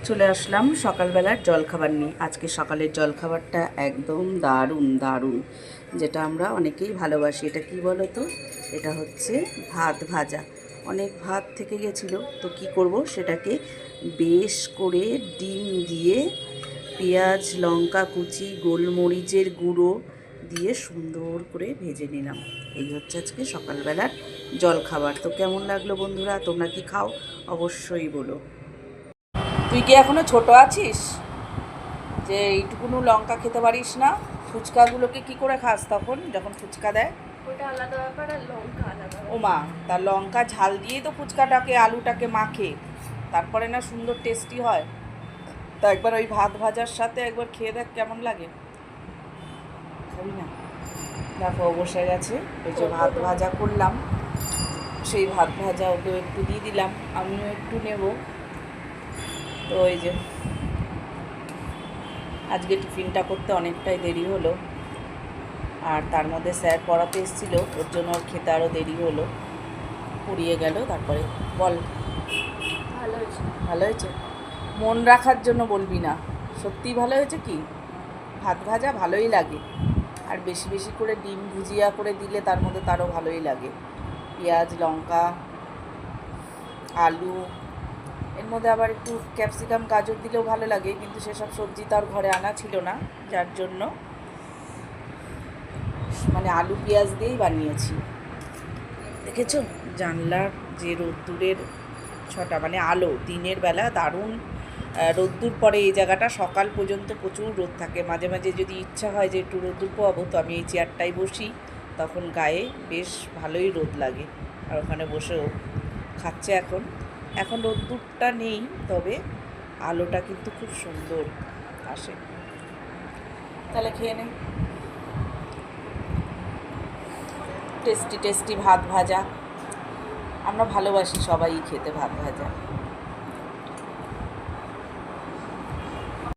চলে আসলাম সকালবেলার জলখাবার নিয়ে। আজকে সকালের জলখাবারটা একদম দারুণ দারুণ, যেটা আমরা অনেকেই ভালোবাসি। এটা কি বলো তো? এটা হচ্ছে ভাত ভাজা। অনেক ভাত থেকে গেছিলো, তো কি করব, সেটাকে বেশ করে ডিম দিয়ে পেঁয়াজ লঙ্কা কুচি গোলমরিচের গুঁড়ো দিয়ে সুন্দর করে ভেজে নিলাম। এই হচ্ছে আজকে সকালবেলার জলখাবার। তো কেমন লাগলো বন্ধুরা? তোমরা কি খাও? অবশ্যই বলো। তুই কি এখনো ছোট আছিস যে এইটুকুনো লঙ্কা খেতে পারিস না? ফুচকাগুলোকে কি করে খাস তখন, যখন ফুচকা দেয়? ওটা আলাদা ব্যাপার আর লঙ্কা আলাদা ও ব্যাপার। মা, তার লঙ্কা ঝাল দিয়েই তো ফুচকাটাকে আলুটাকে মাখে, তারপরে না সুন্দর টেস্টি হয়। তা একবার ওই ভাত ভাজার সাথে একবার খেয়ে দেখ কেমন লাগে। খাবি না? দেখো বসে গেছে, ওই যে ভাত ভাজা করলাম, সেই ভাত ভাজা ওকেও একটু দিয়ে দিলাম, আমিও একটু নেব। তো ওই যে আজকে টিফিনটা করতে অনেকটাই দেরি হলো, আর তার মধ্যে স্যার পড়াতে এসেছিলো, ওর জন্য ওর খেতে আরও দেরি হলো, পুড়িয়ে গেল। তারপরে বল, ভালো হয়েছে। ভালো হয়েছে? মন রাখার জন্য বলবি না, সত্যিই ভালো হয়েছে। কি ভাত ভাজা ভালোই লাগে, আর বেশি বেশি করে ডিম ভুজিয়া করে দিলে তার মধ্যে তারও ভালোই লাগে। পেঁয়াজ লঙ্কা আলু, এর মধ্যে আবার একটু ক্যাপসিকাম গাজর দিলেও ভালো লাগে, কিন্তু সেসব সবজি তো আর ঘরে আনা ছিল না, যার জন্য মানে আলু পেঁয়াজ দিয়েই বানিয়েছি। দেখেছো জানলার যে রোদ্দুরের ছটা, মানে আলো দিনের বেলা দারুণ রোদ্দুর পরে এই জায়গাটা সকাল পর্যন্ত প্রচুর রোদ থাকে। মাঝে মাঝে যদি ইচ্ছা হয় যে একটু রোদ্দুর পাবো, তো আমি এই চেয়ারটায় বসি, তখন গায়ে বেশ ভালোই রোদ লাগে। আর ওখানে বসেও খাচ্ছে। এখন এখন রোদ্দুরটা নেই, তবে আলোটা কিন্তু খুব সুন্দর আসে। তাহলে খেয়ে নে। টেস্টি টেস্টি ভাত ভাজা, আমরা ভালোবাসি সবাই খেতে ভাত ভাজা।